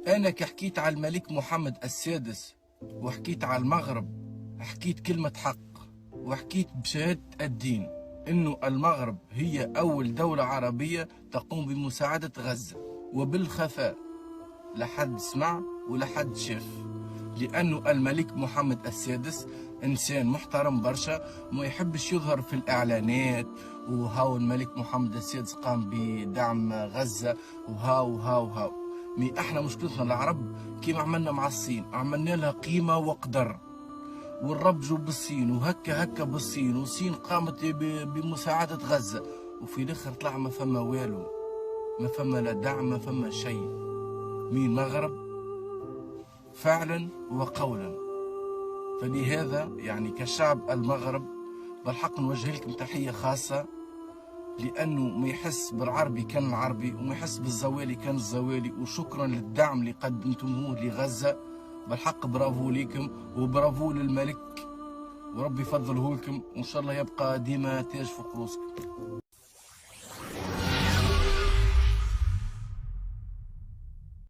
أنا كحكيت على الملك محمد السادس وحكيت على المغرب، حكيت كلمة حق وحكيت بشهادة الدين إنه المغرب هي أول دولة عربية تقوم بمساعدة غزة وبالخفاء، لا حد سمع ولا حد شاف، لأنه الملك محمد السادس إنسان محترم برشا، ما يحبش يظهر في الإعلانات وهاو الملك محمد السادس قام بدعم غزة وهاو وهاو وهاو. مي احنا مشكلتنا العرب كيما عملنا مع الصين، عملنا لها قيمة وقدر ونربجوا بالصين وهكا هكا بالصين، والصين قامت بمساعدة غزة وفي الاخر طلع ما فما والو، ما فما لا دعم ما فما شيء. مين المغرب فعلا وقولا. فلهذا يعني كشعب المغرب بالحق نوجه لكم تحية خاصة، لأنه ما يحس بالعربي كان العربي وما يحس بالزوالي كان الزوالي، وشكرا للدعم اللي قدمتموه لغزة. بالحق برافو ليكم وبرافو للملك، وربي يفضله لكم وإن شاء الله يبقى ديما تاج فوق روسكم.